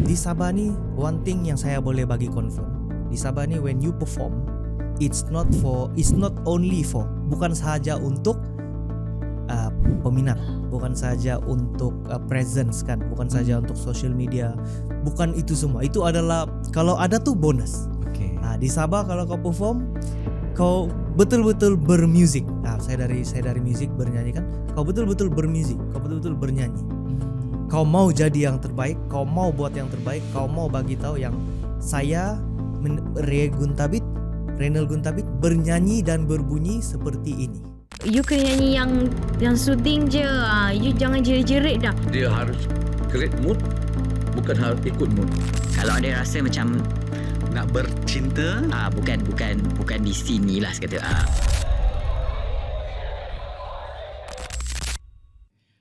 Di Sabah ni, one thing yang saya boleh bagi confirm, di Sabah ni when you perform, it's not only for, bukan sahaja untuk peminat, bukan saja untuk presence kan, bukan saja untuk social media, bukan itu semua. Itu adalah kalau ada tuh bonus. Okay. Di Sabah kalau kau perform, kau betul-betul bermusik. Saya dari musik bernyanyi kan. Kau betul-betul bermusik, kau betul-betul bernyanyi. Kau mau jadi yang terbaik, kau mau buat yang terbaik, kau mau bagi tahu yang saya Reynal Guntabit bernyanyi dan berbunyi seperti ini. You kena nyanyi yang soothing je. You jangan jerit-jerit dah. Dia harus create mood, bukan harus ikut mood. Kalau ada rasa macam nak bercinta, bukan di sini lah sekata.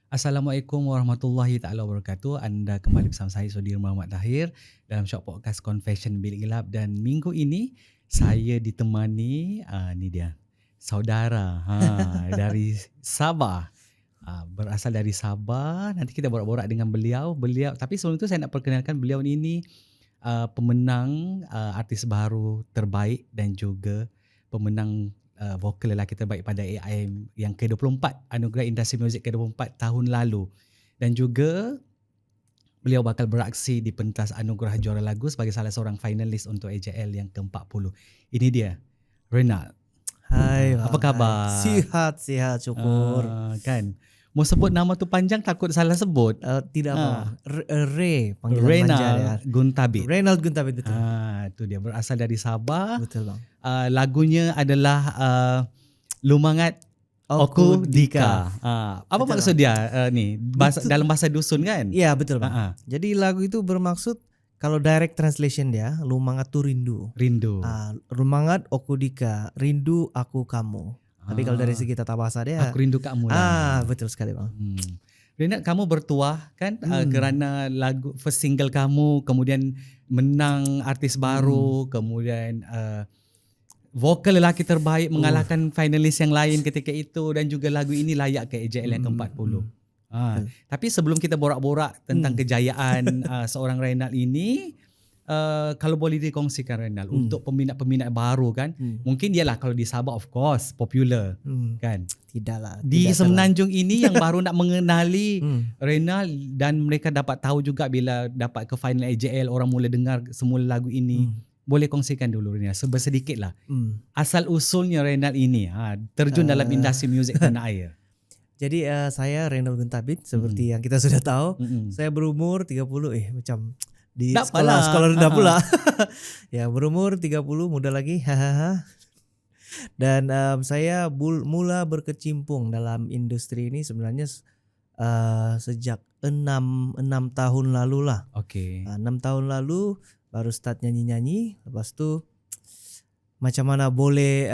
Assalamualaikum warahmatullahi taala wabarakatuh. Anda kembali bersama saya Sudir Muhammad Tahir dalam short podcast Confession Bilik Gelap, dan minggu ini saya ditemani ni dia saudara dari Sabah. Berasal dari Sabah. Nanti kita borak-borak dengan beliau. Tapi sebelum itu saya nak perkenalkan beliau ini pemenang artis baru terbaik dan juga pemenang vokal lelaki terbaik pada AIM yang ke-24, Anugerah Industri Muzik ke-24 tahun lalu. Dan juga beliau bakal beraksi di pentas Anugerah Juara Lagu sebagai salah seorang finalis untuk AJL yang ke-40. Ini dia, Reynal. Hai, apa khabar? Sihat, syukur. Kan? Mau sebut nama tu panjang takut salah sebut. Tidak apa. Panggilan Reynal manja dia. Guntabit. Reynal Guntabit, betul. Itu dia, berasal dari Sabah. Betul bang. Lagunya adalah Lumangat Oku Dika. Apa betul maksud dia ni? Dalam bahasa dusun kan? Iya, betul bang. Jadi lagu itu bermaksud, kalau direct translation dia, Lumangat tu rindu. Lumangat Oku Dika, rindu aku kamu. Tapi kalau dari segi tata bahasa dia, aku rindu kamu lah. Betul sekali bang. Reynal, kamu bertuah kan kerana lagu first single kamu, kemudian menang artis baru, kemudian vokal lelaki terbaik mengalahkan finalis yang lain ketika itu, dan juga lagu ini layak ke AJL yang ke-40. Tapi sebelum kita borak-borak tentang kejayaan seorang Reynal ini, kalau boleh dikongsikan Reynal untuk peminat-peminat baru kan, mungkin dialah kalau di Sabah of course popular kan. Tidaklah. Di Semenanjung ini yang baru nak mengenali Reynal, dan mereka dapat tahu juga bila dapat ke final AJL, orang mula dengar semula lagu ini. Boleh kongsikan dulu Reynal sedikit lah asal usulnya Reynal ini terjun dalam industri muzik tanah air. Jadi saya Reynal Guntabit, seperti yang kita sudah tahu. Saya berumur 30 macam di sekolah rendah pula. Ya, berumur 30, muda lagi. Dan saya mula berkecimpung dalam industri ini sebenarnya sejak 6 tahun lalu lah. 6 tahun lalu baru start nyanyi-nyanyi. Lepas tu macam mana boleh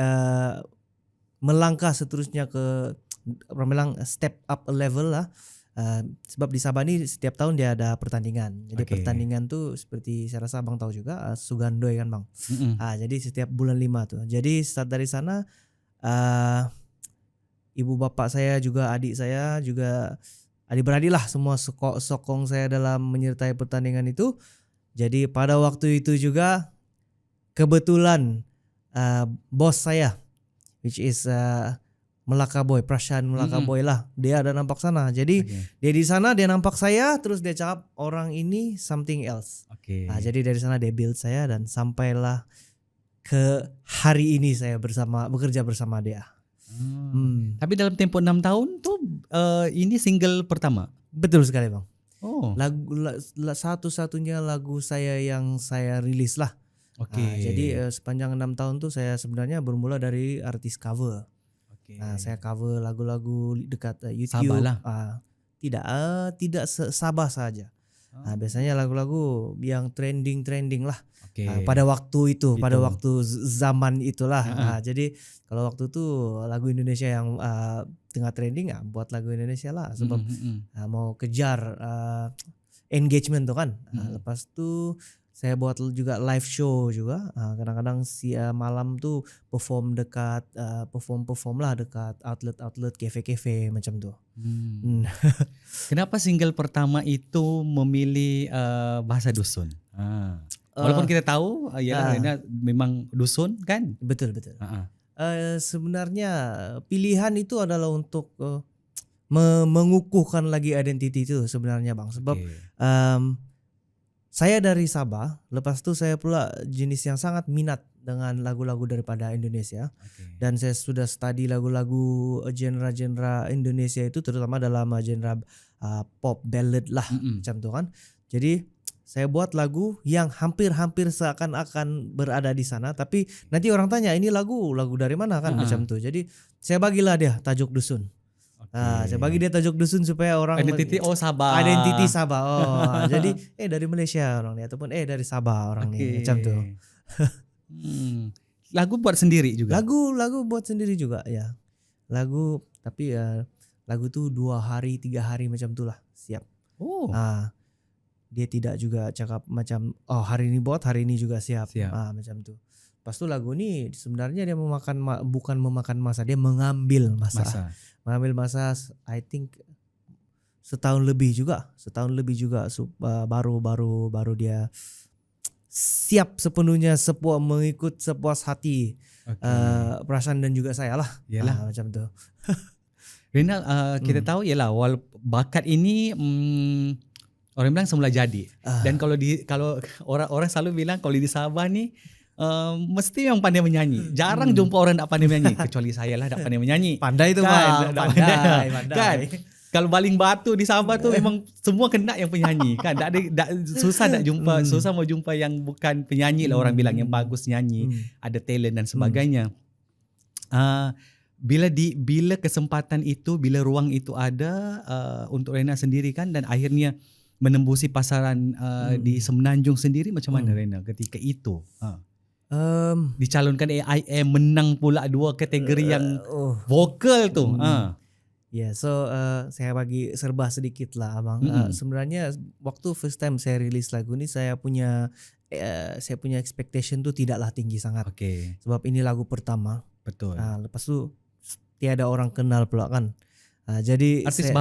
melangkah seterusnya ke, orang bilang step up a level lah. Sebab di Sabah ni setiap tahun dia ada pertandingan. Jadi pertandingan tu seperti saya rasa abang tahu juga, Sugandoi kan bang. Jadi setiap bulan 5 tu. Jadi start dari sana, ibu bapak saya juga, adik saya juga, adik-beradik lah, semua sokong saya dalam menyertai pertandingan itu. Jadi pada waktu itu juga kebetulan bos saya, which is Melaka Boy, Prashan Melaka Boy lah, dia ada nampak sana. Jadi dia di sana, dia nampak saya, terus dia cakap orang ini something else. Jadi dari sana dia build saya, dan sampailah ke hari ini saya bekerja bersama dia. Tapi dalam tempoh 6 tahun tu ini single pertama. Betul sekali bang. Satu-satunya lagu saya yang saya rilis lah. Jadi sepanjang 6 tahun tu saya sebenarnya bermula dari artis cover. Saya cover lagu-lagu dekat YouTube. Sabah lah. Tidak Sabah saja. Biasanya lagu-lagu yang trending lah. Pada waktu itu, pada waktu zaman itulah. Jadi kalau waktu itu lagu Indonesia yang tengah trending, buat lagu Indonesia lah. Sebab mau kejar engagement tuh kan. Lepas tu saya buat juga live show juga. Kadang-kadang malam tuh perform lah dekat outlet, kafe-kafe macam tu. Kenapa single pertama itu memilih bahasa dusun? Walaupun kita tahu Rena memang dusun kan? Betul. Sebenarnya pilihan itu adalah untuk mengukuhkan lagi identiti itu sebenarnya Bang. Sebab saya dari Sabah, lepas tu saya pula jenis yang sangat minat dengan lagu-lagu daripada Indonesia. Dan saya sudah study lagu-lagu genre-genre Indonesia itu, terutama dalam genre pop ballad lah macam tu kan. Jadi saya buat lagu yang hampir-hampir seakan-akan berada di sana, tapi nanti orang tanya ini lagu dari mana kan macam tu. Jadi saya bagilah dia tajuk dusun. Saya bagi dia tajuk dusun supaya orang identiti Sabah. Identiti Sabah. Jadi dari Malaysia orang ni ataupun dari Sabah orang ni macam tu. Lagu buat sendiri juga. Lagu buat sendiri juga ya. Tapi lagu tu 2 hari 3 hari macam tu lah siap. Dia tidak juga cakap macam hari ini buat hari ini juga siap. Macam tu. Lepas tu lagu ni sebenarnya dia bukan memakan masa, dia mengambil masa. Mengambil masa I think setahun lebih juga baru dia siap sepenuhnya mengikut sepuas hati perasaan dan juga saya lah. Macam tu. Rena, kita tahu bakat ini orang bilang semula jadi. Dan kalau orang selalu bilang kalau di Sabah ni mesti yang pandai menyanyi. Jarang jumpa orang tak pandai menyanyi, kecuali saya lah tak pandai menyanyi. Pandai tu kan, Bang, pandai. Kan? Kalau baling batu di Sabah tu memang semua kena yang penyanyi kan. Susah mau jumpa yang bukan penyanyi lah, orang bilang yang bagus nyanyi, ada talent dan sebagainya. Bila kesempatan itu, bila ruang itu ada untuk Rena sendiri kan, dan akhirnya menembusi pasaran di Semenanjung sendiri, macam mana Rena ketika itu? Dicalonkan AIM, menang pula 2 kategori yang vokal tu. So saya bagi serba sedikit lah Abang. Sebenarnya waktu first time saya rilis lagu ni, saya punya expectation tu tidaklah tinggi sangat. Sebab ini lagu pertama. Betul. Lepas tu tiada orang kenal pula kan. Jadi artis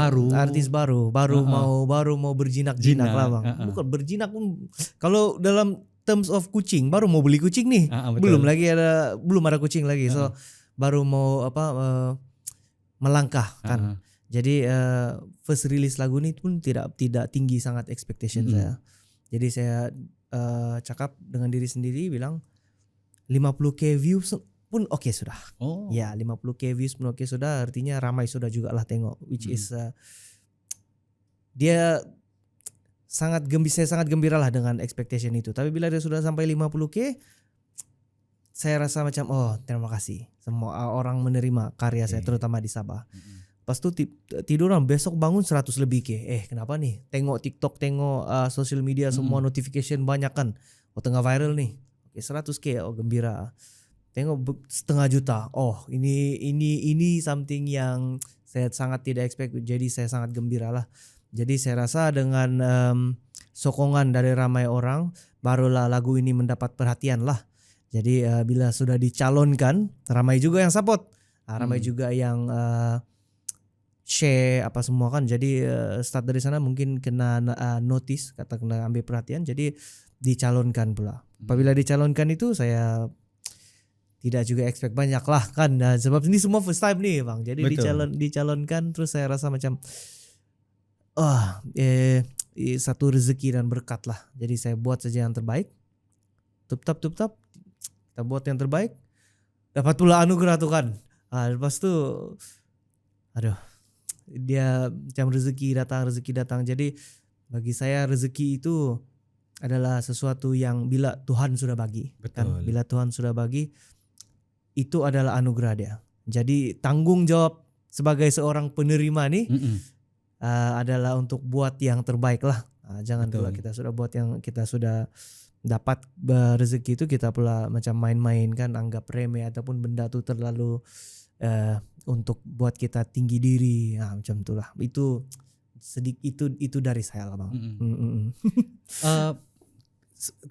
baru mau berjinak-jinak lah Bang. Bukan berjinak pun, kalau dalam terms of kucing, baru mau beli kucing nih. Belum ada kucing lagi. So baru mau melangkah kan. Jadi first release lagu ni pun tidak tinggi sangat expectation saya. Jadi saya cakap dengan diri sendiri, bilang 50k views pun okey sudah. 50k views pun okey sudah, artinya ramai sudah juga lah tengok, which is saya sangat gembira lah dengan expectation itu. Tapi bila dia sudah sampai 50k, saya rasa macam terima kasih semua orang menerima karya saya, terutama di Sabah. Lepas tu tiduran, besok bangun 100 lebih k. Kenapa nih? Tengok TikTok, tengok social media, semua notification banyak kan. Tengah viral nih. 100k, gembira. Tengok 500 juta. Ini something yang saya sangat tidak expect. Jadi saya sangat gembira lah. Jadi saya rasa dengan sokongan dari ramai orang, barulah lagu ini mendapat perhatian lah. Jadi bila sudah dicalonkan, ramai juga yang support, ramai juga yang share apa semua kan. Jadi start dari sana mungkin kena notice, kena ambil perhatian. Jadi dicalonkan pula. Apabila dicalonkan itu saya tidak juga expect banyak lah kan. Sebab ini semua first time nih Bang. Jadi dicalonkan, terus saya rasa macam satu rezeki dan berkat lah. Jadi saya buat saja yang terbaik. Tup-tap kita buat yang terbaik, dapat pula anugerah tu kan. Lepas tu dia macam rezeki datang. Jadi bagi saya rezeki itu adalah sesuatu yang bila Tuhan sudah bagi. Kan? Bila Tuhan sudah bagi, itu adalah anugerah dia. Jadi tanggung jawab sebagai seorang penerima nih adalah untuk buat yang terbaik lah. Jangan pula kita sudah buat yang kita sudah dapat rezeki itu kita pula macam main-main kan, anggap remeh ataupun benda tu terlalu untuk buat kita tinggi diri. Macam itulah. Itu itu dari saya lah bang.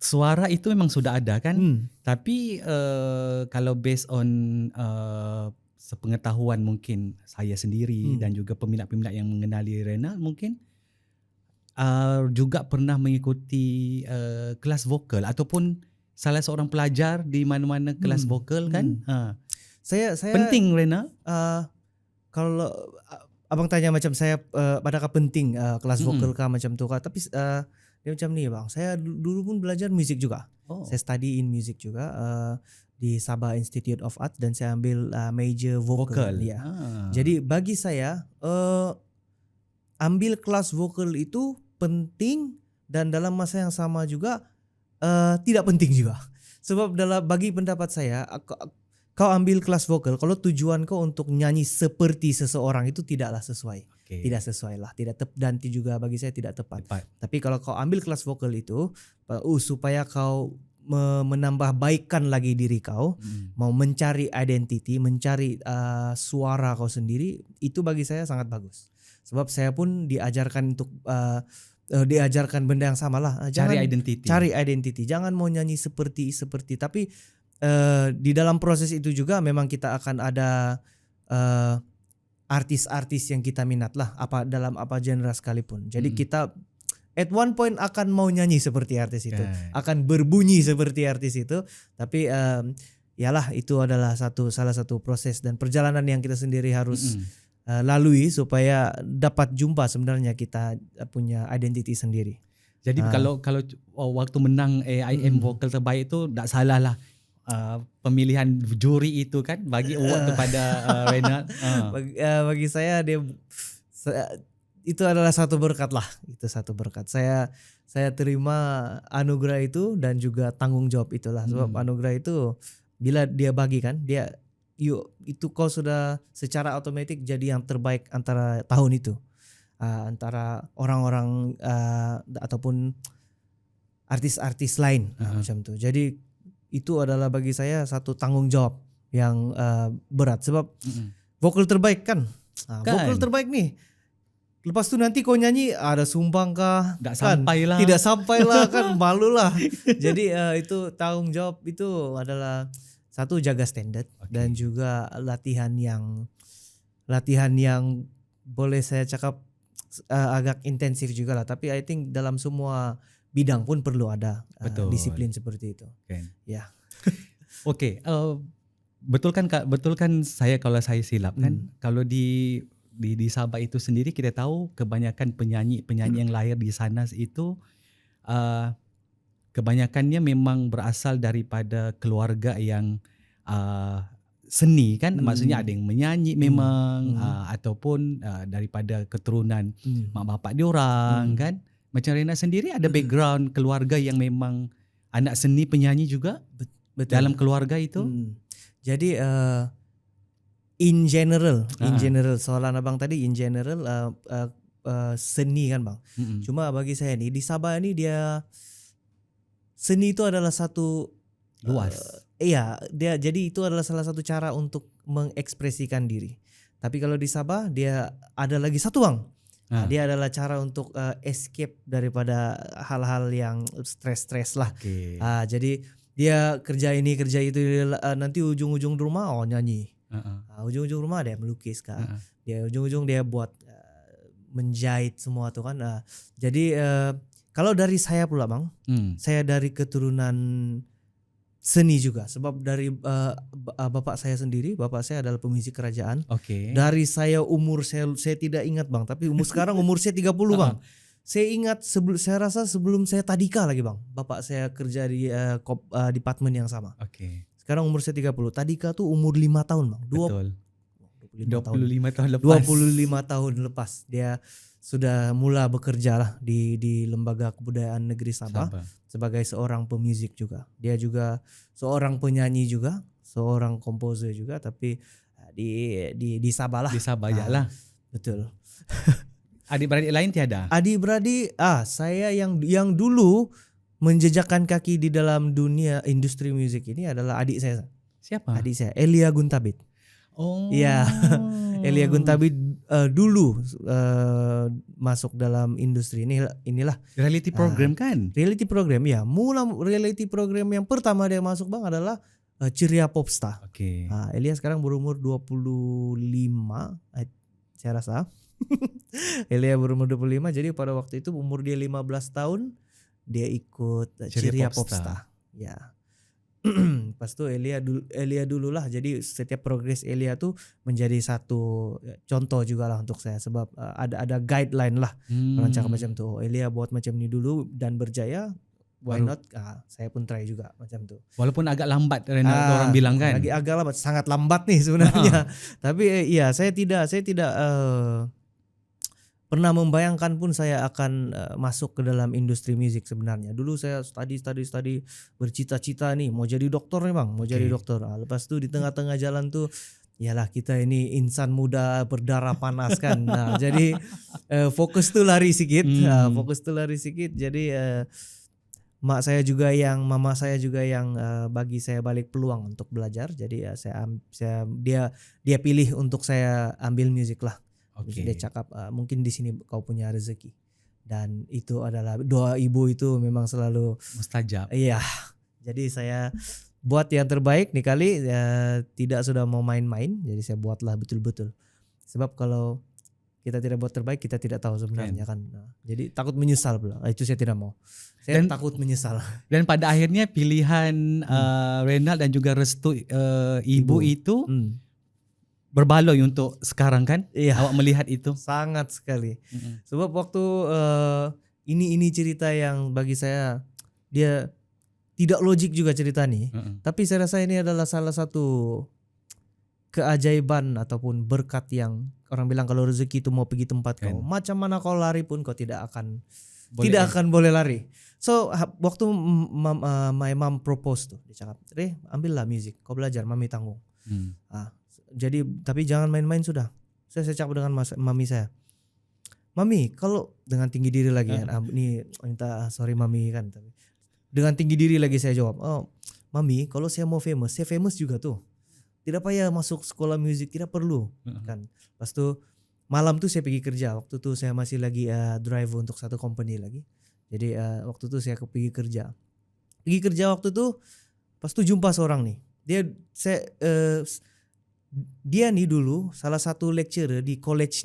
Suara itu memang sudah ada kan, tapi kalau based on sepengetahuan mungkin saya sendiri dan juga peminat-peminat yang mengenali Reynald mungkin juga pernah mengikuti kelas vokal ataupun salah seorang pelajar di mana-mana kelas vokal kan. Saya penting Reynald. Kalau abang tanya macam saya adakah penting kelas vokal kah macam tu kah, tapi dia macam ni bang, saya dulu pun belajar musik juga. Saya study in music juga di Sabah Institute of Art dan saya ambil major vokal. Ya. Jadi bagi saya ambil kelas vokal itu penting dan dalam masa yang sama juga tidak penting juga. Sebab bagi pendapat saya, kau ambil kelas vokal kalau tujuan kau untuk nyanyi seperti seseorang itu tidaklah sesuai. Tidak sesuai lah, dan juga bagi saya tidak tepat. Tapi kalau kau ambil kelas vokal itu supaya kau menambah baikkan lagi diri kau, mau mencari identity, mencari suara kau sendiri, itu bagi saya sangat bagus. Sebab saya pun diajarkan untuk diajarkan benda yang sama lah. Cari identity. Jangan mau nyanyi seperti tapi di dalam proses itu juga memang kita akan ada artis-artis yang kita minat lah, dalam apa genre sekalipun. Jadi kita at one point akan mau nyanyi seperti artis itu, akan berbunyi seperti artis itu. Tapi yalah, itu adalah salah satu proses dan perjalanan yang kita sendiri harus lalui supaya dapat jumpa sebenarnya kita punya identity sendiri. Jadi kalau waktu menang AIM vokal terbaik itu tak salah lah. Pemilihan juri itu kan bagi award kepada Reynald. Bagi saya itu adalah satu berkat lah. Itu satu berkat. Saya terima anugerah itu dan juga tanggung jawab itulah. Sebab anugerah itu bila dia bagi kan, itu kau sudah secara otomatis jadi yang terbaik antara tahun itu, antara orang-orang ataupun artis-artis lain macam tu. Jadi itu adalah bagi saya satu tanggung jawab yang berat. Sebab vokal terbaik kan, vokal terbaik nih. Lepas tu nanti kau nyanyi ada sumbang kah? Tidak sampai lah kan, malu lah. Jadi itu tanggung jawab itu adalah satu, jaga standar dan juga latihan yang boleh saya cakap agak intensif juga lah. Tapi I think dalam semua bidang pun perlu ada disiplin seperti itu. Ya. Oke, betul kan saya kalau saya silap kan, kalau di Sabah itu sendiri kita tahu kebanyakan penyanyi yang lahir di sana itu kebanyakannya memang berasal daripada keluarga yang seni kan, maksudnya ada yang menyanyi memang ataupun daripada keturunan mak bapak diorang kan. Macam Reynald sendiri ada background keluarga yang memang anak seni penyanyi juga. Betul. Dalam keluarga itu. Jadi in general soalan abang tadi in general seni kan bang. Cuma bagi saya nih di Sabah ini seni itu adalah satu luas. Jadi itu adalah salah satu cara untuk mengekspresikan diri. Tapi kalau di Sabah dia ada lagi satu bang. Dia adalah cara untuk escape daripada hal-hal yang stres lah. Jadi dia kerja ini kerja itu, nanti ujung-ujung rumah nyanyi, ujung-ujung rumah dia melukis kan, dia ujung-ujung dia buat menjahit semua tuh kan. Jadi kalau dari saya pula bang, saya dari keturunan seni juga. Sebab dari bapak saya sendiri, bapak saya adalah pemusik kerajaan. Dari saya umur saya tidak ingat bang, tapi sekarang umur saya 30 bang. Saya ingat saya rasa sebelum saya tadika lagi bang, bapak saya kerja di departemen yang sama. Sekarang umur saya 30, tadika tuh umur 5 tahun bang. 25 tahun lepas dia sudah mula bekerja lah di Lembaga Kebudayaan Negeri Sabah sebagai seorang pemuzik juga. Dia juga seorang penyanyi juga, seorang komposer juga, tapi di Sabah lah. Di Sabah lah. Betul. Adik-beradik lain tiada? Adik-beradik, saya yang dulu menjejakkan kaki di dalam dunia industri musik ini adalah adik saya. Siapa? Adik saya, Elia Guntabit. Elia Guntabit dulu masuk dalam industri inilah Reality program kan? reality program ya. Mula reality program yang pertama dia masuk bang adalah Ceria Popstar. Okey. Elia sekarang berumur 25 saya rasa. Elia berumur 25, jadi pada waktu itu umur dia 15 tahun dia ikut Ceria Popstar. Ya. Pas itu Elia dulu lah, jadi setiap progres Elia tuh menjadi satu contoh juga lah untuk saya, sebab ada guideline lah orang cakap macam tuh. Elia buat macam ni dulu dan berjaya, why not? Saya pun try juga macam tuh. Walaupun agak lambat orang bilang kan. Agak lambat, sangat lambat nih sebenarnya. Tapi iya saya tidak pernah membayangkan pun saya akan masuk ke dalam industri musik sebenarnya. Dulu saya study bercita-cita nih mau jadi dokter nih bang, mau jadi dokter. Lepas itu di tengah-tengah jalan tuh, yalah kita ini insan muda berdarah panas kan. Nah, jadi fokus tuh lari sikit, Jadi mama saya juga yang bagi saya balik peluang untuk belajar. Jadi dia pilih untuk saya ambil musik lah. Okay. Dia cakap mungkin di sini kau punya rezeki, dan itu adalah doa ibu itu memang selalu mustajab. Iya, jadi saya buat yang terbaik nih kali, tidak sudah mau main-main, jadi saya buatlah betul-betul. Sebab kalau kita tidak buat terbaik kita tidak tahu sebenarnya kan. Nah, jadi takut menyesal pula. Itu saya tidak mau. Saya takut menyesal. Dan pada akhirnya pilihan Reynald dan juga restu ibu itu berbaloi untuk sekarang kan? Iya. Awak melihat itu? Sangat sekali. Sebab waktu ini cerita yang bagi saya dia tidak logik juga cerita nih. Tapi saya rasa ini adalah salah satu keajaiban ataupun berkat yang orang bilang kalau rezeki itu mau pergi tempat kau, macam mana kau lari pun kau tidak akan boleh lari. So waktu my mom propose tuh, dia cakap, ambillah musik, kau belajar, mami tanggung. Jadi tapi jangan main-main sudah. Saya cakap dengan mami saya, mami kalau dengan tinggi diri lagi kan, ini minta sorry mami kan, tapi dengan tinggi diri lagi saya jawab, oh mami kalau saya mau famous, saya famous juga tuh. Tidak payah masuk sekolah musik, tidak perlu kan. Pas itu malam tuh saya pergi kerja. Waktu itu saya masih lagi drive untuk satu company lagi. Jadi waktu itu saya pergi kerja. Waktu itu pas itu jumpa seorang nih. Dia nih dulu salah satu lecturer di college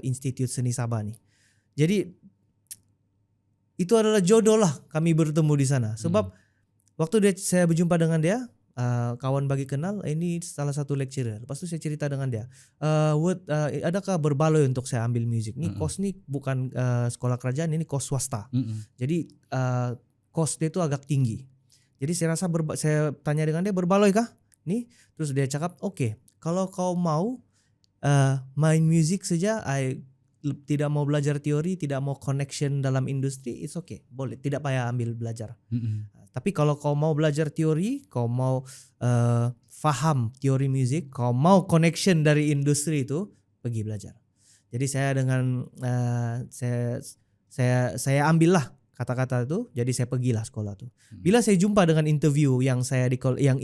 Institut Seni Sabah nih. Jadi itu adalah jodoh lah kami bertemu di sana. Sebab waktu saya berjumpa dengan dia, kawan bagi kenal, ini salah satu lecturer. Lepas itu saya cerita dengan dia, adakah berbaloi untuk saya ambil musik? Ini kos nih bukan sekolah kerajaan, ini kos swasta. Jadi kos dia itu agak tinggi. Jadi saya rasa saya tanya dengan dia, berbaloi kah? Nih, terus dia cakap, oke, kalau kau mau main musik saja, tidak mau belajar teori, tidak mau connection dalam industri, it's okay, boleh, tidak payah ambil belajar. Tapi kalau kau mau belajar teori, kau mau faham teori musik, kau mau connection dari industri itu, pergi belajar. Jadi saya dengan saya ambillah kata-kata itu, jadi saya pergilah sekolah tuh. Bila saya jumpa dengan interview yang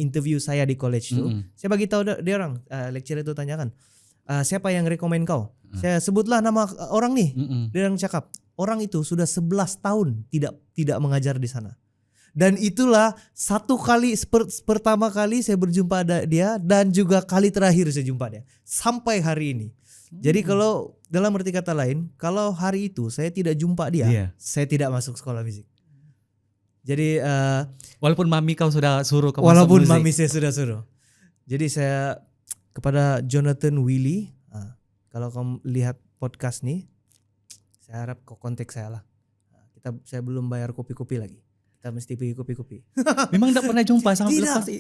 interview saya di college tuh, saya bagi tahu dia orang, lecturer itu tanyakan, siapa yang rekomen kau? Saya sebutlah nama orang nih. Dia orang cakap, orang itu sudah 11 tahun tidak mengajar di sana. Dan itulah pertama kali saya berjumpa dia, dan juga kali terakhir saya jumpa dia sampai hari ini. Jadi kalau dalam arti kata lain, kalau hari itu saya tidak jumpa dia, saya tidak masuk sekolah musik. Jadi walaupun mami kau sudah suruh kau masuk musik. Walaupun mami saya sudah suruh. Jadi saya kepada Jonathan Willy, kalau kamu lihat podcast nih, saya harap kau kontak saya lah. Saya belum bayar kopi-kopi lagi. Kita mesti pergi kopi-kopi. Memang tak pernah jumpa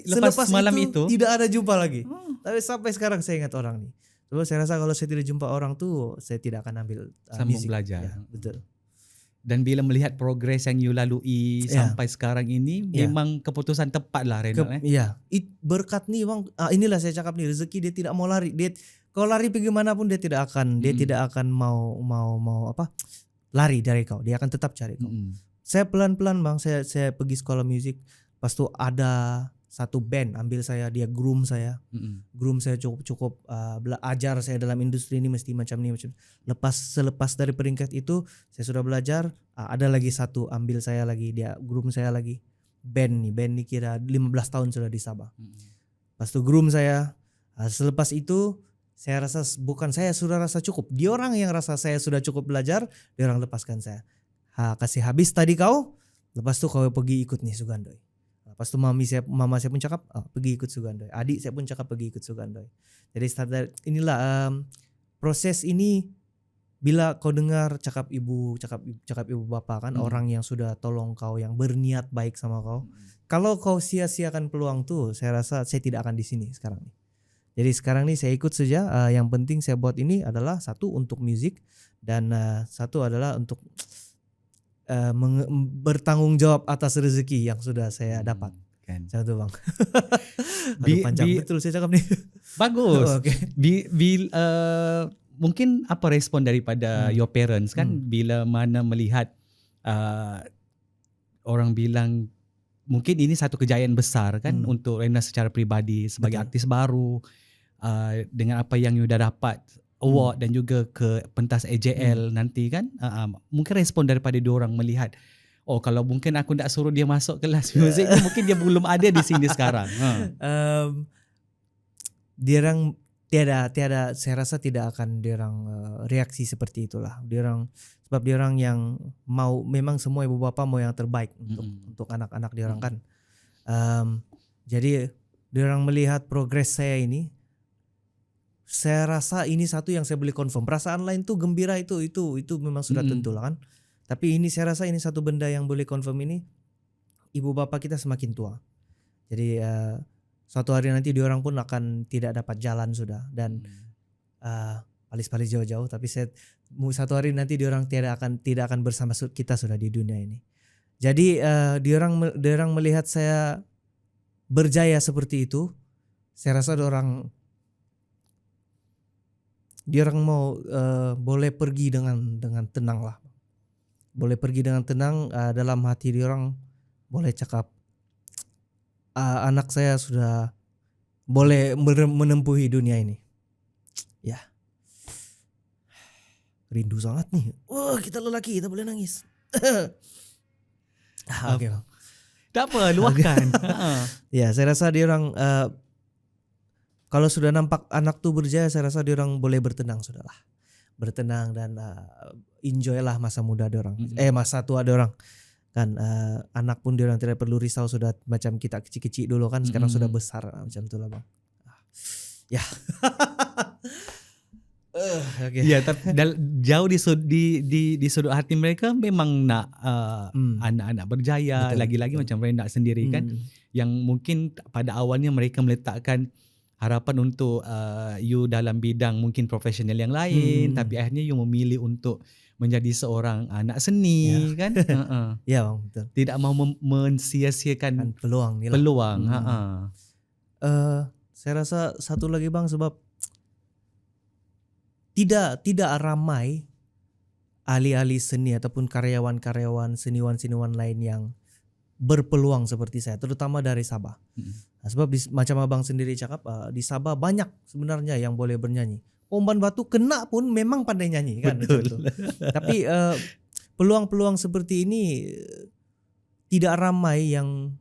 lepas malam itu? Tidak ada jumpa lagi. Tapi sampai sekarang saya ingat orang nih. Terus saya rasa kalau saya tidak jumpa orang tuh, saya tidak akan ambil musik. Belajar. Ya, betul. Dan bila melihat progres yang you lalui sampai sekarang ini, memang keputusan tepat lah Reynald. Iya, berkat nih bang. Inilah saya cakap nih, rezeki dia tidak mau lari. Kalau lari pergi mana pun dia tidak akan mau lari dari kau. Dia akan tetap cari kau. Saya pelan-pelan bang, saya pergi sekolah musik. Pas tuh ada satu band ambil saya, dia groom saya. Groom saya cukup belajar saya dalam industri ini mesti macam ni macam. Selepas dari peringkat itu saya sudah belajar, ada lagi satu ambil saya lagi, dia groom saya lagi. Band ni kira 15 tahun sudah di Sabah. Lepas itu groom saya. Selepas itu saya rasa bukan saya sudah rasa cukup, dia orang yang rasa saya sudah cukup belajar, dia orang lepaskan saya. Kasih habis tadi kau, lepas tu kau pergi ikut nih Sugandoi. Lepas tu mama saya pun cakap pergi ikut Sugandoi. Adik saya pun cakap pergi ikut Sugandoi. Jadi inilah proses ini. Bila kau dengar cakap ibu bapa kan, orang yang sudah tolong kau, yang berniat baik sama kau. Kalau kau sia-siakan peluang tuh, saya rasa saya tidak akan di sini sekarang nih. Jadi sekarang nih saya ikut saja. Yang penting saya buat ini adalah satu untuk musik dan satu adalah untuk bertanggung jawab atas rezeki yang sudah saya dapat. Kan. Satu bang. Panjang betul saya cakap nih. Bagus. Okay. Mungkin apa respon daripada your parents kan bila mana melihat orang bilang mungkin ini satu kejayaan besar kan untuk Rena secara peribadi sebagai artis baru, dengan apa yang you dah dapat award dan juga ke pentas AJL nanti kan, mungkin respon daripada diorang melihat kalau mungkin aku tak suruh dia masuk kelas muzik mungkin dia belum ada di sini sekarang. Diorang tiada saya rasa tidak akan diorang reaksi seperti itulah. Sebab diorang yang mau, memang semua ibu bapa mau yang terbaik untuk anak-anak diorang kan. Jadi diorang melihat progres saya ini, saya rasa ini satu yang saya boleh confirm. Perasaan lain tuh gembira itu memang sudah tentu lah kan. Tapi ini saya rasa ini satu benda yang boleh confirm ini, ibu bapa kita semakin tua. Jadi suatu hari nanti diorang pun akan tidak dapat jalan sudah dan palis-palis jauh-jauh. Tapi satu hari nanti diorang tidak akan bersama kita sudah di dunia ini. Jadi diorang melihat saya berjaya seperti itu, saya rasa diorang mau boleh pergi dengan tenang lah. Boleh pergi dengan tenang, dalam hati diorang boleh cakap anak saya sudah boleh menempuhi dunia ini. Ya. Rindu sangat nih. Kita lelaki, kita boleh nangis. Oke. Tak apa, luahkan. Ya, saya rasa diorang kalau sudah nampak anak tuh berjaya, saya rasa diorang boleh bertenang sudahlah. Bertenang dan enjoy lah masa muda diorang. Masa tua diorang. Kan anak pun diorang tidak perlu risau sudah macam kita kecil-kecil dulu kan, sekarang sudah besar macam itulah bang. Ya. Okay. Ya, tapi jauh di sudut hati mereka memang nak anak-anak berjaya. Betul, lagi-lagi betul. Macam Rena sendiri kan, yang mungkin pada awalnya mereka meletakkan harapan untuk you dalam bidang mungkin profesional yang lain, tapi akhirnya you memilih untuk menjadi seorang anak seni kan. Ya bang, betul. Tidak mau mensia-siakan peluang. Saya rasa satu lagi bang, sebab tidak ramai ahli-ahli seni ataupun karyawan-karyawan, seniwan-seniwan lain yang berpeluang seperti saya, terutama dari Sabah. Nah, sebab macam abang sendiri cakap, di Sabah banyak sebenarnya yang boleh bernyanyi. Umban Batu kena pun memang pandai nyanyi kan. Betul. Tapi peluang-peluang seperti ini tidak ramai yang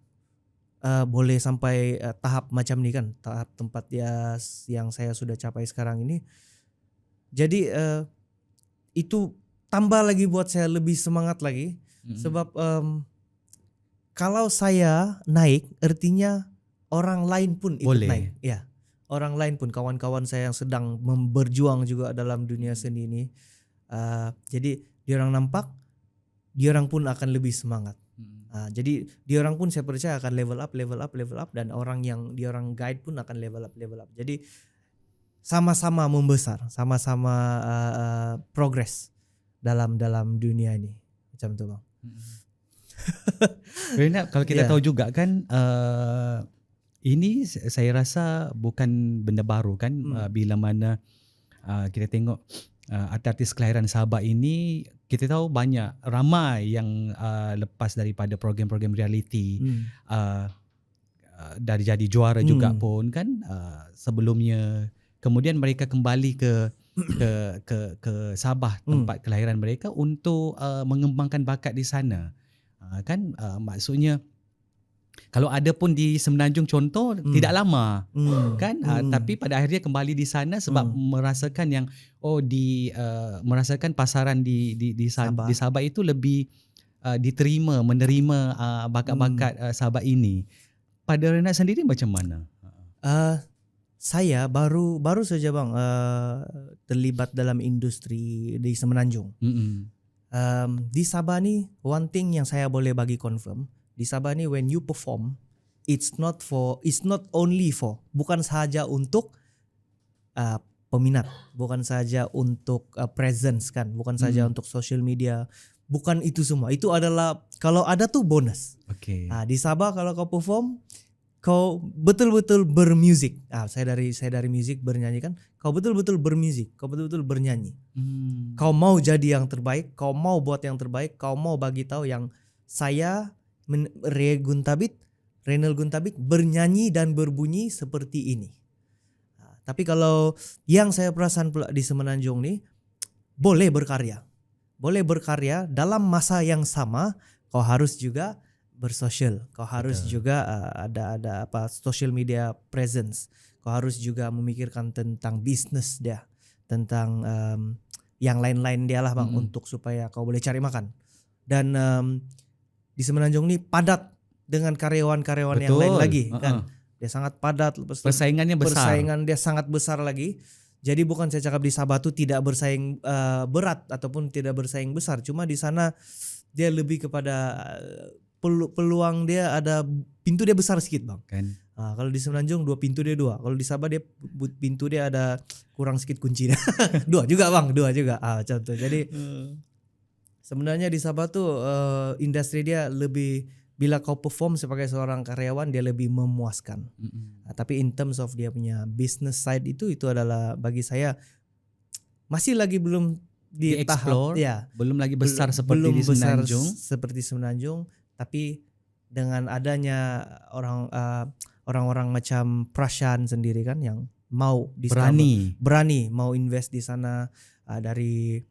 boleh sampai tahap macam ini kan, tahap tempat yang saya sudah capai sekarang ini. Jadi itu tambah lagi buat saya lebih semangat lagi, sebab kalau saya naik artinya orang lain pun ikut boleh naik. Ya, orang lain pun, kawan-kawan saya yang sedang berjuang juga dalam dunia seni ini. Jadi diorang nampak, diorang pun akan lebih semangat. Jadi diorang pun saya percaya akan level up, dan orang yang diorang guide pun akan level up. Jadi sama-sama membesar, sama-sama progress dalam dunia ini, macam itu bang. Rena, kalau kita tahu juga kan, ini saya rasa bukan benda baru kan, bila mana kita tengok artis kelahiran Sabah ini, kita tahu ramai yang lepas daripada program-program reality, dari jadi juara juga pun kan sebelumnya, kemudian mereka kembali ke Sabah, tempat kelahiran mereka, untuk mengembangkan bakat di sana. Kan maksudnya kalau ada pun di Semenanjung contoh tidak lama kan, tapi pada akhirnya kembali di sana sebab merasakan yang merasakan pasaran di Sabah itu lebih diterima, menerima bakat-bakat Sabah ini. Pada Renat sendiri macam mana? Saya baru saja bang terlibat dalam industri di Semenanjung. Di Sabah ni, one thing yang saya boleh bagi confirm, di Sabah ni when you perform, it's not only for, bukan sahaja untuk peminat, bukan saja untuk presence kan, bukan saja untuk social media, bukan itu semua. Itu adalah kalau ada tuh bonus. Okay. Di Sabah kalau kau perform, kau betul-betul bermusik. Saya dari musik bernyanyi kan. Kau betul-betul bermusik, kau betul-betul bernyanyi. Kau mau jadi yang terbaik, kau mau buat yang terbaik, kau mau bagi tahu yang saya Reynel Guntabit bernyanyi dan berbunyi seperti ini. Tapi kalau yang saya perasan pula di Semenanjung nih, boleh berkarya dalam masa yang sama. Kau harus juga bersosial, kau harus juga ada social media presence, kau harus juga memikirkan tentang bisnis dia, tentang yang lain-lain dia lah bang, untuk supaya kau boleh cari makan. Dan di Semenanjung ini padat dengan karyawan-karyawan yang lain lagi kan. Dia sangat padat, persaingannya besar. Persaingan dia sangat besar lagi. Jadi bukan saya cakap di Sabah tuh tidak bersaing berat ataupun tidak bersaing besar, cuma di sana dia lebih kepada peluang dia ada, pintu dia besar sedikit bang. Kan. Kalau di Semenanjung 2 pintu dia 2. Kalau di Sabah dia pintu dia ada kurang sedikit kunci dia. 2 juga bang, 2 juga. Contoh. Jadi sebenarnya di Sabah tuh industri dia lebih, bila kau perform sebagai seorang karyawan dia lebih memuaskan. Tapi in terms of dia punya business side itu adalah bagi saya masih lagi belum di tahap ya, belum lagi besar seperti di Semenanjung. Seperti Semenanjung. Tapi dengan adanya orang-orang macam Prashan sendiri kan yang mau berani mau invest di sana, dari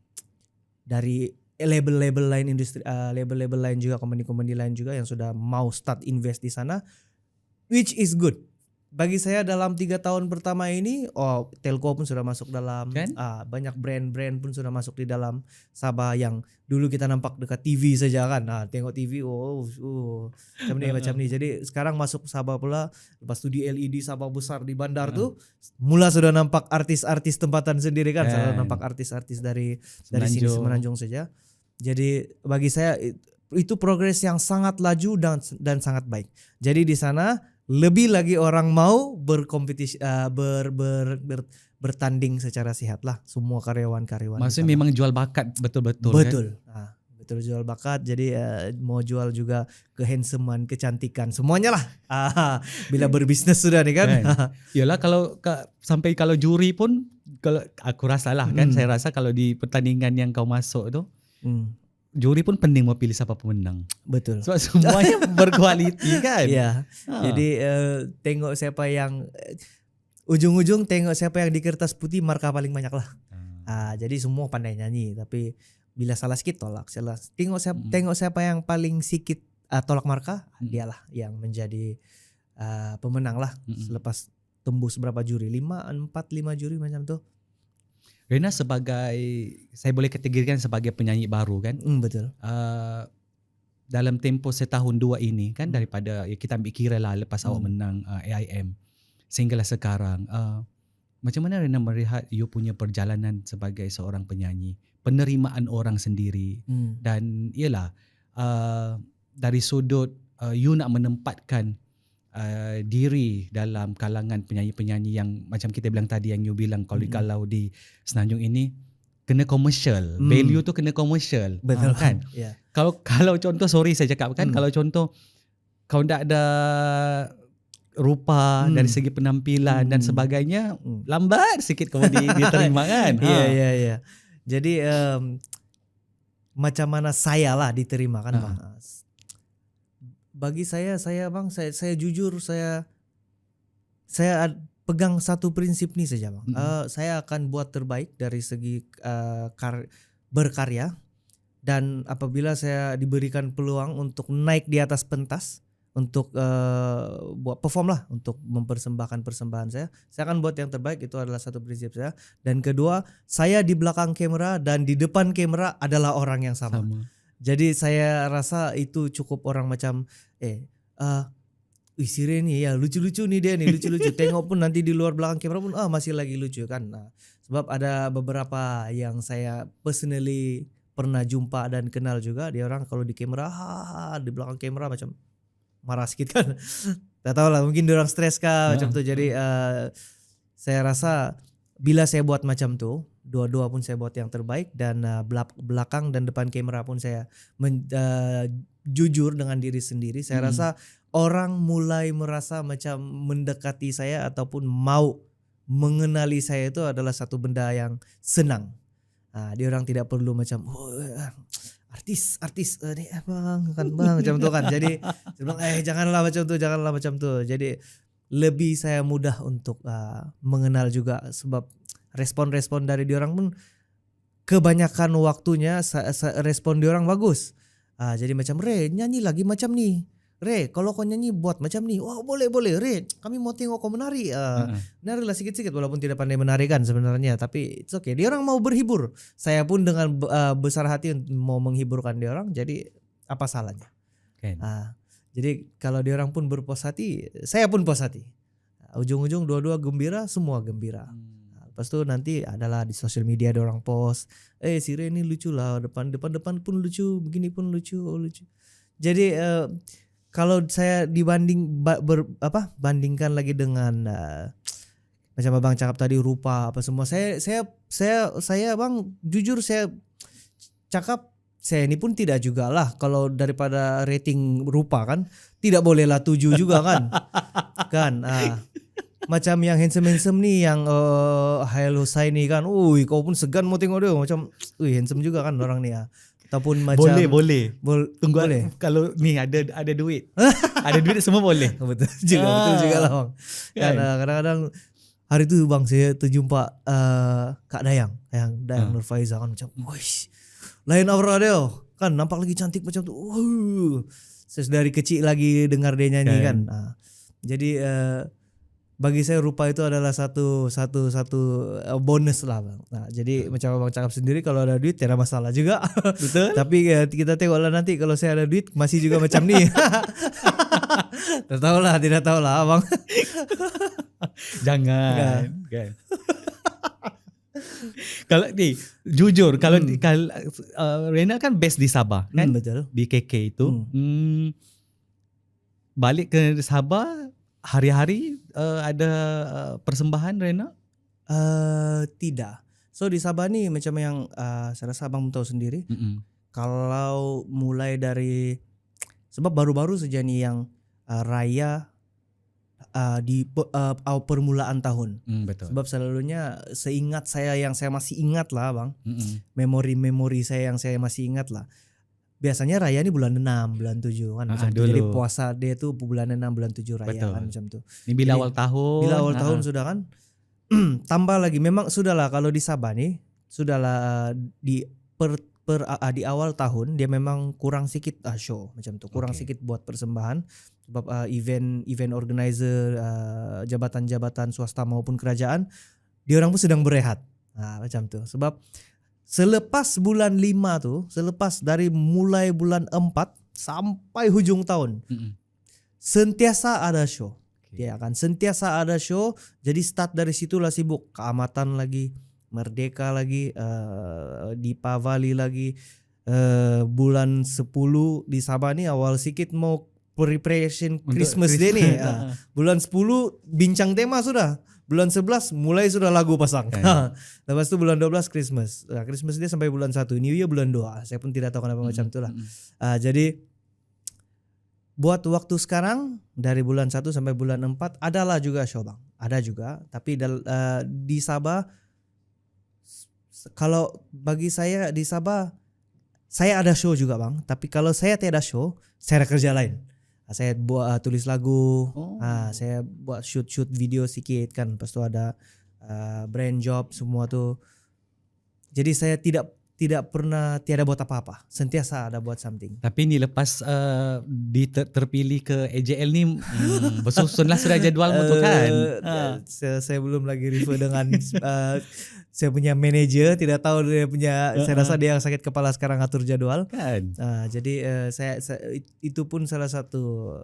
label-label lain industri, label-label lain juga, company-company lain juga yang sudah mau start invest di sana, which is good. Bagi saya dalam 3 tahun pertama ini, Telco pun sudah masuk dalam, kan? Banyak brand-brand pun sudah masuk di dalam Sabah yang dulu kita nampak dekat TV saja kan. Tengok TV, macam ni. Jadi sekarang masuk Sabah pula, lepas tu di LED Sabah besar di bandar tuh, mula sudah nampak artis-artis tempatan sendiri kan. Sudah nampak artis-artis dari sini Semenanjung saja. Jadi bagi saya itu progres yang sangat laju dan sangat baik. Jadi di sana lebih lagi orang mau berkompetisi, bertanding secara sehat lah, semua karyawan-karyawan. Maksudnya memang jual bakat betul-betul. Betul. Kan? Betul jual bakat. Jadi mau jual juga kehandsomean, kecantikan, semuanya lah. Bila berbisnis sudah nih kan. Yalah kalau juri pun, kalau aku rasa lah kan, saya rasa kalau di pertandingan yang kau masuk tu, juri pun penting mau pilih siapa pemenang. Betul. Sebab semuanya berkualiti kan. Iya. Jadi tengok siapa yang ujung-ujung, tengok siapa yang di kertas putih marka paling banyak lah. Jadi semua pandai nyanyi, tapi bila salah sedikit tolak. Tengok siapa yang paling sedikit tolak marka, dialah yang menjadi pemenang lah. Selepas tembus berapa juri? 4-5 juri macam tu. Rena sebagai, saya boleh kategorikan sebagai penyanyi baru kan. Betul. Dalam tempoh setahun 2 ini kan, daripada kita ambil kira lah lepas awak menang AIM sehinggalah sekarang, macam mana Rena melihat you punya perjalanan sebagai seorang penyanyi, penerimaan orang sendiri, dan ialah dari sudut you nak menempatkan diri dalam kalangan penyanyi-penyanyi yang macam kita bilang tadi, yang you bilang kalau di Semenanjung ini kena komersial, value tu kena komersial. Betul kan? Yeah. Kalau contoh, sorry saya cakap kan, kalau contoh kau tak ada rupa dari segi penampilan dan sebagainya, lambat sikit kau diterima kan. Iya. Jadi macam mana saya lah diterima kan Bang. bagi saya bang, saya jujur, saya pegang satu prinsip nih saja bang. Saya akan buat terbaik dari segi berkarya, dan apabila saya diberikan peluang untuk naik di atas pentas, untuk buat perform lah, untuk mempersembahkan persembahan saya akan buat yang terbaik. Itu adalah satu prinsip saya. Dan kedua, saya di belakang kamera dan di depan kamera adalah orang yang sama. Jadi saya rasa itu cukup orang macam si Ray nih ya lucu-lucu nih dia nih, lucu-lucu. Tengok pun nanti di luar belakang kamera pun masih lagi lucu kan. Nah, sebab ada beberapa yang saya personally pernah jumpa dan kenal juga, dia orang kalau di kamera di belakang kamera macam marah sedikit kan. Tak tahu lah, mungkin dia orang stres kah macam tu. Jadi saya rasa bila saya buat macam tu, dua-dua pun saya buat yang terbaik, dan belakang dan depan kamera pun saya jujur dengan diri sendiri. Saya rasa orang mulai merasa macam mendekati saya ataupun mau mengenali saya itu adalah satu benda yang senang. Dia orang tidak perlu macam artis ni bang kan bang macam tu kan. Jadi saya bilang janganlah macam tu. Jadi lebih saya mudah untuk mengenal juga, sebab respon-respon dari diorang pun kebanyakan waktunya respon diorang bagus. Jadi macam Ray nyanyi lagi macam ni, Ray kalau kau nyanyi buat macam ni, wah boleh Ray, kami mau tengok kau menari. Narilah sikit-sikit, walaupun tidak pandai menari kan sebenarnya, tapi it's okay. Diorang mau berhibur, saya pun dengan besar hati mau menghiburkan diorang. Jadi apa salahnya? Jadi kalau diorang pun berpuas hati, saya pun puas hati. Ujung-ujung dua-dua gembira, semua gembira. Lepas tu nanti adalah di sosial media ada orang post, si Ray ni lucu lah, depan pun lucu, begini pun lucu. Jadi kalau saya bandingkan lagi dengan macam abang cakap tadi rupa apa semua, saya bang jujur saya cakap, saya ini pun tidak juga lah, kalau daripada rating rupa kan tidak bolehlah 7 juga kan. Macam yang handsome nih, yang Hail Husaini kan, kau pun segan mau tengok dia, macam handsome juga kan orang ni Ataupun macam boleh. Tunggu boleh. Kalau ni ada duit. Ada duit semua boleh. Betul juga lah bang. Kadang-kadang hari tu bang saya terjumpa Kak Dayang Nurfaiza kan, macam lain aura dia kan, nampak lagi cantik macam tu. Saya dari kecil lagi dengar dia nyanyi kan. Jadi bagi saya rupa itu adalah satu bonus lah bang. Jadi macam abang cakap sendiri, kalau ada duit tidak masalah juga. Betul. Tapi kita tengoklah nanti kalau saya ada duit masih juga macam ni. Tidak tahu lah abang. Jangan. Kan. Kalau ni jujur, kalau Rena kan base di Sabah kan, betul. Di KK itu, balik ke Sabah hari-hari ada persembahan Rena? Tidak. So di Sabah ni macam yang saya rasa abang tahu sendiri. Kalau mulai dari, sebab baru-baru saja ni yang raya di permulaan tahun. Betul. Sebab selalunya seingat saya, yang saya masih ingat lah bang, memori saya yang saya masih ingat lah, biasanya raya ni bulan 6, bulan 7 kan macam tu. Jadi puasa dia tu bulan 6, bulan 7 raya. Betul. Kan macam tu. Ini bila awal tahun. Bila awal tahun sudah kan. Tambah lagi, memang sudahlah kalau di Sabah ni sudahlah di awal tahun dia memang kurang sikit show macam tu. Kurang sikit buat persembahan, sebab event organizer, jabatan-jabatan swasta maupun kerajaan, dia orang pun sedang berehat. Macam tu. Sebab selepas bulan 5 tu, selepas dari mulai bulan 4 sampai hujung tahun, sentiasa ada show. Dia akan sentiasa ada show. Jadi start dari situlah sibuk. Keamatan lagi, Merdeka lagi, Deepavali lagi, bulan 10 di Sabah ni awal sikit mau preparation Christmas Day ni. Bulan 10 bincang tema sudah. Bulan 11 mulai sudah lagu pasang. Lepas tu bulan 12 Christmas. Christmas dia sampai bulan 1. New Year bulan 2. Saya pun tidak tahu kenapa macam itulah. Jadi buat waktu sekarang dari bulan 1 sampai bulan 4 adalah juga show bang. Ada juga. Tapi di Sabah, kalau bagi saya di Sabah, saya ada show juga bang. Tapi kalau saya tidak ada show, saya ada kerja lain. Saya buat tulis lagu, Oh. saya buat shoot video sedikit kan. Lepas tu ada brand job semua tu. Jadi saya tidak pernah tiada buat apa-apa. Sentiasa ada buat something. Tapi ni lepas terpilih ke AJL ni bersusunlah sudah jadualmu tu kan. Saya belum lagi refer dengan saya punya manager, tidak tahu dia punya. Saya rasa dia yang sakit kepala sekarang atur jadwal. Kan. Jadi saya itu pun salah satu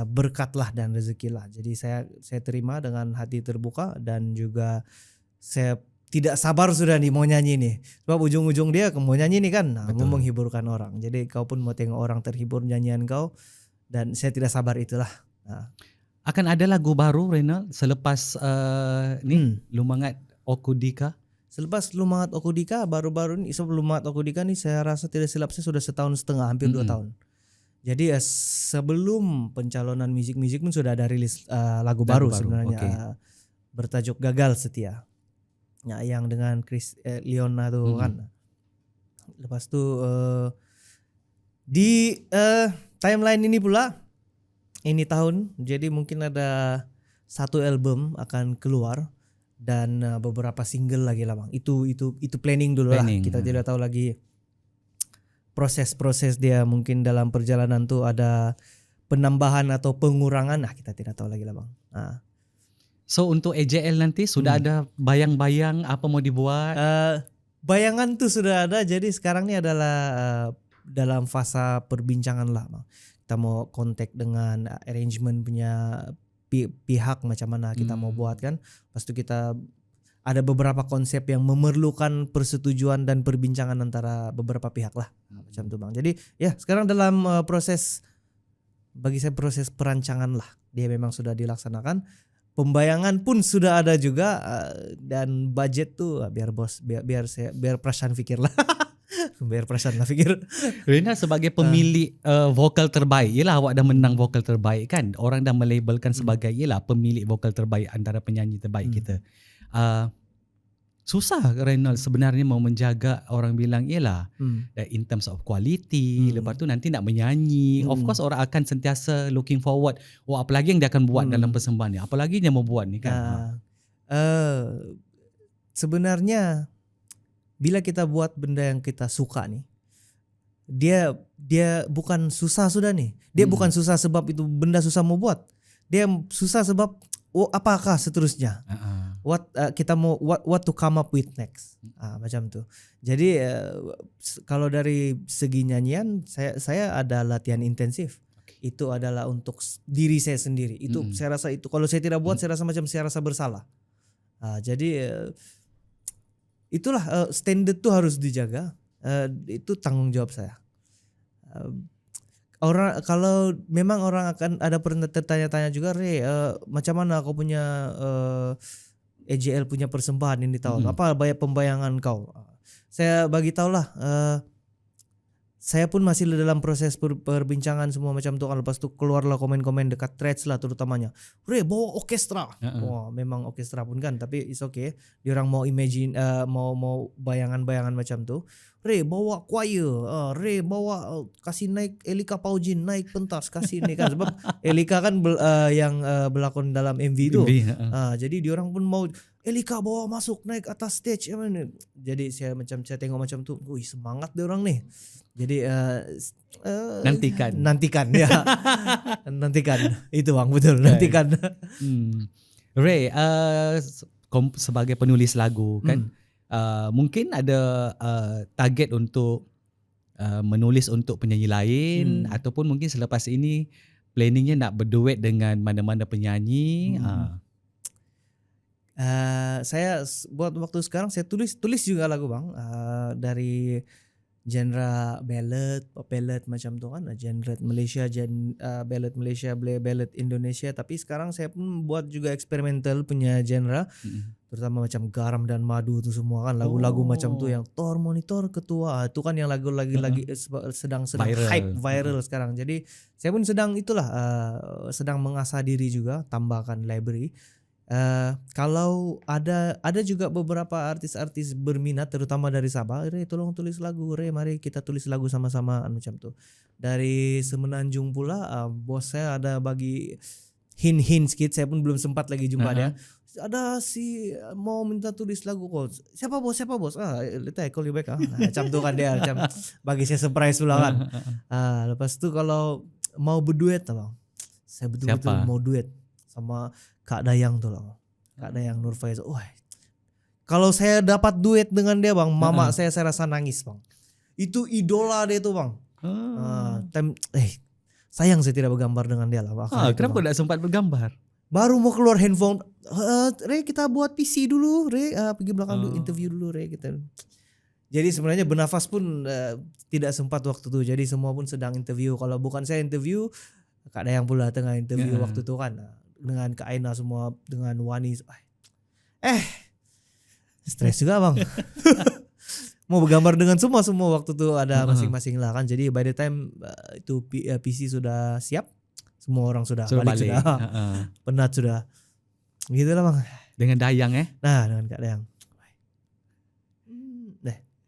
berkat lah dan rezeki lah. Jadi saya terima dengan hati terbuka dan juga saya tidak sabar sudah nih mau nyanyi nih. Sebab ujung-ujung dia mau nyanyi nih kan, mau menghiburkan orang. Jadi kau pun mau tengok orang terhibur nyanyian kau, dan saya tidak sabar itulah. Akan ada lagu baru Reynald selepas Lumangat Okudika? Selepas Lumangat Okudika baru-baru ni, sebelum Lumangat Okudika ni saya rasa tidak silap saya sudah 1,5 tahun, hampir 2 tahun. Jadi sebelum pencalonan Music pun sudah ada rilis lagu baru sebenarnya. Bertajuk Gagal Setia. Ya, yang dengan Chris Leona tuh kan. Lepas tu di timeline ini pula ini tahun, jadi mungkin ada 1 album akan keluar dan beberapa single lagi lah bang. Itu planning dulu lah. Kita tidak tahu lagi proses dia, mungkin dalam perjalanan tuh ada penambahan atau pengurangan. Kita tidak tahu lagi lah bang. So untuk AJL nanti sudah ada bayang-bayang apa mau dibuat? Bayangan tuh sudah ada, jadi sekarang ini adalah dalam fase perbincangan lah bang. Kita mau kontak dengan arrangement punya pihak macam mana kita mau buat kan. Lepas itu kita ada beberapa konsep yang memerlukan persetujuan dan perbincangan antara beberapa pihak lah macam itu bang. Jadi ya sekarang dalam proses, bagi saya proses perancangan lah, dia memang sudah dilaksanakan. Pembayangan pun sudah ada juga, dan budget tuh biar Prashan fikir lah. Biar Prashan lah fikir. Rina sebagai pemilik vokal terbaik, yelah awak dah menang vokal terbaik kan. Orang dah melabelkan sebagai yelah pemilik vokal terbaik antara penyanyi terbaik kita. Susah Reynald sebenarnya mau menjaga, orang bilang yelah in terms of quality, lepas tu nanti nak menyanyi, of course orang akan sentiasa looking forward, apa lagi yang dia akan buat dalam persembahan ni, apa lagi yang mau buat ni kan. Sebenarnya bila kita buat benda yang kita suka nih, dia bukan susah sudah nih. Dia bukan susah sebab itu benda susah mau buat. Dia susah sebab apakah seterusnya? Kita mau what to come up with next, macam tu. Jadi kalau dari segi nyanyian saya ada latihan intensif. Itu adalah untuk diri saya sendiri. Itu saya rasa itu kalau saya tidak buat saya rasa macam saya rasa bersalah. Jadi itulah standard tuh harus dijaga. Itu tanggung jawab saya. Orang kalau memang orang akan ada pernah tertanya-tanya juga, macam mana kau punya AJL punya persembahan ini tahun, apa pembayangan kau? Saya bagi tahulah, saya pun masih dalam proses perbincangan semua macam tu kan. Lepas tu keluarlah komen-komen dekat threads lah terutamanya, bawa orkestra. Wah memang orkestra pun kan, tapi it's okay. Diorang mau imagine, mau bayangan-bayangan macam tu. Bawa choir, bawa kasih naik Elika Paujin, naik pentas kasih ini kan. Sebab Elika kan yang berlakon dalam MV tu. Jadi diorang pun mau Elika bawa masuk naik atas stage. Jadi saya tengok macam tu, semangat diorang nih. Jadi nantikan ya. Nantikan itu bang, betul, nantikan. Ray sebagai penulis lagu kan, mungkin ada target untuk menulis untuk penyanyi lain, ataupun mungkin selepas ini planningnya nak berduet dengan mana-mana penyanyi. Saya buat waktu sekarang saya tulis juga lagu bang, dari genre ballad, pop ballad macam tu kan, genre Malaysia, ballad Malaysia, ballad Indonesia. Tapi sekarang saya pun buat juga eksperimental punya genre, terutama macam Garam dan Madu tu semua kan, lagu-lagu macam tu yang Tor Monitor Ketua, itu kan yang lagu lagi sedang viral sekarang. Jadi saya pun sedang mengasah diri juga, tambahkan library Kalau ada juga beberapa artis-artis berminat terutama dari Sabah, Re tolong tulis lagu, Re mari kita tulis lagu sama-sama macam tuh. Dari Semenanjung pula bos saya ada bagi hint sedikit, saya pun belum sempat lagi jumpa dia. Ada si mau minta tulis lagu kok. Siapa bos? Let's call you back. Macam tuh kan dia macam bagi saya surprise pula kan. Lepas tu kalau mau berduet Bang. Saya betul-betul mau duet sama Kak Dayang tuh lah. Kak Dayang Nur Faiza. Kalau saya dapat duet dengan dia Bang, mama saya rasa nangis Bang. Itu idola dia tuh Bang. Sayang saya tidak bergambar dengan dia lah. Kenapa tidak sempat bergambar? Baru mau keluar handphone, Re kita buat PC dulu, Re pergi belakang dulu, interview dulu, Re kita. Jadi sebenarnya bernafas pun tidak sempat waktu itu. Jadi semua pun sedang interview. Kalau bukan saya interview, Kak Dayang pula tengah interview waktu itu kan. Dengan Kak Aina semua, dengan Wani. Stres juga Bang. Mau bergambar dengan semua waktu itu ada masing-masing lah kan. Jadi by the time itu PC sudah siap, semua orang sudah balik. Sudah penat sudah. Gitu lah Bang. Dengan Dayang Nah dengan Kak Dayang.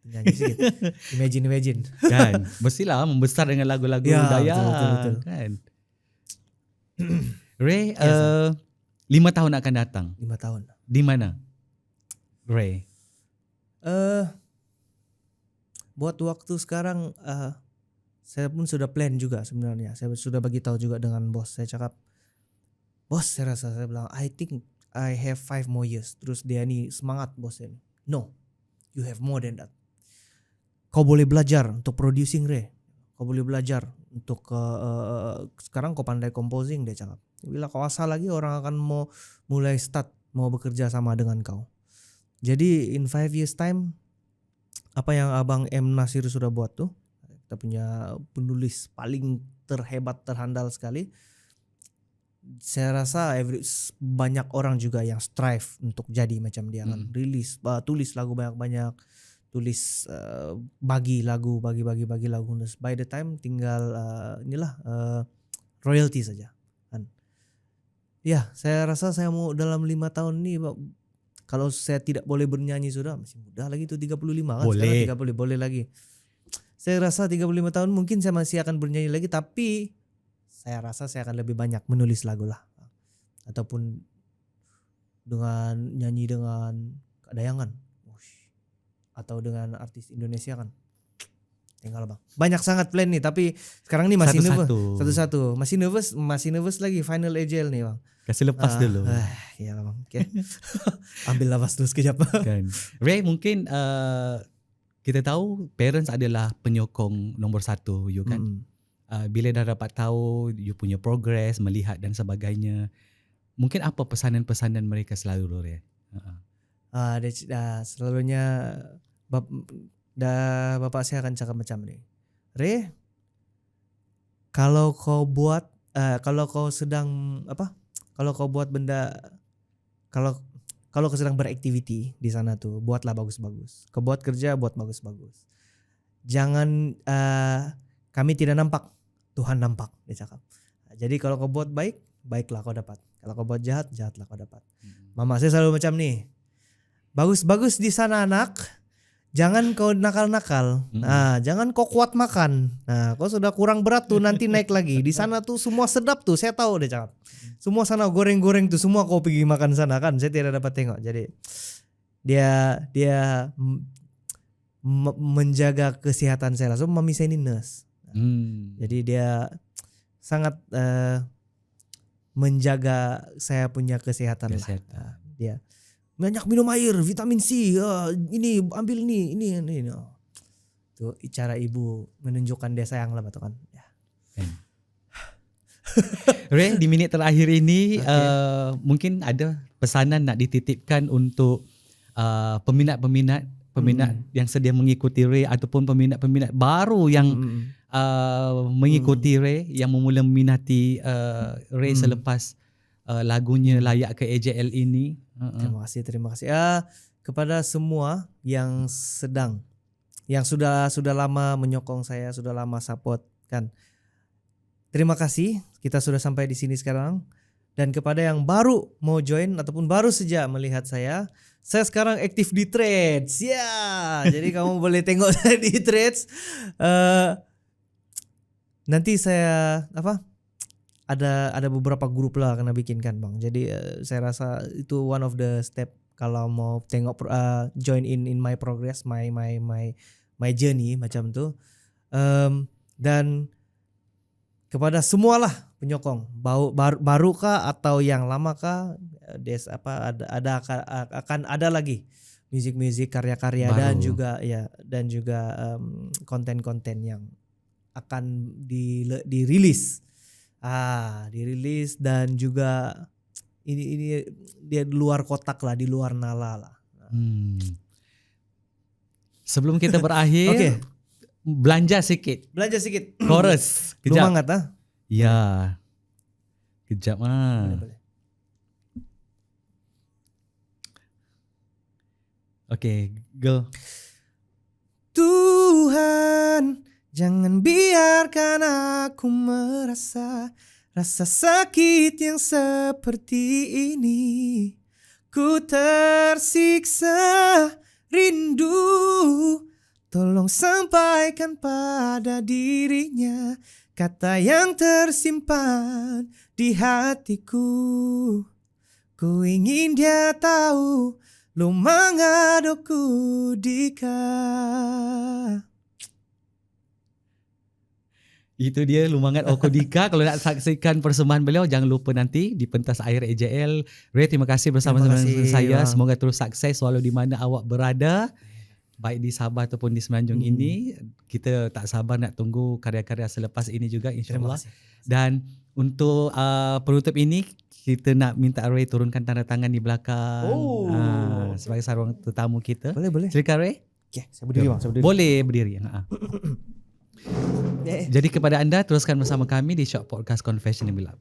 Nyanyi sedikit. Imagine. Kan, mestilah membesar dengan lagu-lagu Dayang. Betul. Kan. Ray, 5 tahun akan datang. 5 tahun. Di mana, Ray? Buat waktu sekarang saya pun sudah plan juga sebenarnya. Saya sudah bagi tahu juga dengan bos. Saya cakap, bos saya bilang, I think I have 5 more years. Terus dia ni semangat bos ini. No, you have more than that. Kau boleh belajar untuk producing Ray. Kau boleh belajar untuk sekarang kau pandai composing, dia cakap. Bila kau asal lagi orang akan mau mulai start mau bekerja sama dengan kau. Jadi in 5 years time, apa yang Abang M. Nasir sudah buat tuh, kita punya penulis paling terhebat, terhandal sekali. Saya rasa banyak orang juga yang strive untuk jadi macam dia kan. Tulis lagu banyak-banyak, tulis bagi lagu. By the time tinggal royalty saja kan. Ya, saya rasa saya mau dalam 5 tahun ini, kalau saya tidak boleh bernyanyi sudah, masih muda lagi tuh 35 kan. Boleh. Sekarang 30 boleh lagi. Saya rasa 35 tahun mungkin saya masih akan bernyanyi lagi, tapi saya rasa saya akan lebih banyak menulis lagu lah. Ataupun dengan nyanyi dengan Dayangan. Atau dengan artis Indonesia kan. Tinggal Bang. Banyak sangat plan nih, tapi sekarang nih masih satu-satu. Masih nervous lagi final AJL nih Bang. Kasih lepas dulu. Ya Bang. Okay. Ambil lepas dulu sekejap. Kan. Ray, mungkin kita tahu parents adalah penyokong nombor 1 you kan. Bila dah dapat tahu you punya progress, melihat dan sebagainya, mungkin apa pesanan-pesanan mereka selalu, Ray? Selalunya bapak saya akan cakap macam ni. Ray, kalau kau buat benda, kalau kau sedang beraktiviti di sana tuh, buatlah bagus-bagus. Kau buat kerja, buat bagus-bagus. Jangan kami tidak nampak, Tuhan nampak, dia cakap. Jadi kalau kau buat baik, baiklah kau dapat. Kalau kau buat jahat, jahatlah kau dapat. Mama saya selalu macam nih. Bagus-bagus di sana anak. Jangan kau nakal-nakal. Jangan kau kuat makan. Kau sudah kurang berat tuh nanti naik lagi. Di sana tuh semua sedap tuh, saya tahu dia cakap. Semua sana goreng-goreng tuh, semua kau pergi makan sana kan. Saya tidak dapat tengok. Jadi dia menjaga kesehatan saya. So mami saya ini nurse. Jadi dia sangat menjaga saya punya kesehatan lah. Dia banyak minum air, vitamin C, ini ambil ini. Tuh cara ibu menunjukkan dia sayang lah betul kan. Ya. Ray, di minit terakhir ini mungkin ada pesanan nak dititipkan untuk peminat-peminat yang sedia mengikuti Ray, ataupun peminat-peminat baru yang mengikuti Ray, yang memula meminati Ray selepas lagunya layak ke AJL ini. Terima kasih. Kepada semua yang sudah lama menyokong saya, sudah lama support kan. Terima kasih, kita sudah sampai di sini sekarang. Dan kepada yang baru mau join ataupun baru saja melihat saya sekarang aktif di Threads. Ya, jadi kamu boleh tengok saya di Threads. Nanti saya ada beberapa grup lah kena bikinkan bang. Jadi saya rasa itu one of the step kalau mau tengok join in my progress, my journey macam tu. Dan kepada semualah penyokong, baru kah atau yang lama kah, akan ada lagi musik karya-karya dan juga konten-konten yang akan dirilis. Dirilis dan juga ini dia di luar kotak lah, di luar nala lah. Sebelum kita berakhir, Oke. Belanja sikit. Chorus. Kejap. Lumangat Ya. Kejap Boleh. Okay, go. Tuhan, jangan biarkan aku merasa rasa sakit yang seperti ini. Ku tersiksa rindu, tolong sampaikan pada dirinya kata yang tersimpan di hatiku. Ku ingin dia tahu lumangadoku dika. Itu dia Lumangat Okodika. Kalau nak saksikan persembahan beliau, jangan lupa nanti di pentas air AJL. Ray, terima kasih bersama saya. Semoga terus sukses walau di mana awak berada, baik di Sabah ataupun di Semenanjung ini. Kita tak sabar nak tunggu karya-karya selepas ini juga, insyaAllah. Dan untuk penutup ini, kita nak minta Ray turunkan tanda tangan di belakang sebagai seorang tetamu kita. Boleh. Silakan Ray. Okay, saya berdiri bang. Boleh berdiri. Jadi kepada anda, teruskan bersama kami di Shock Podcast Confession yang Gelap.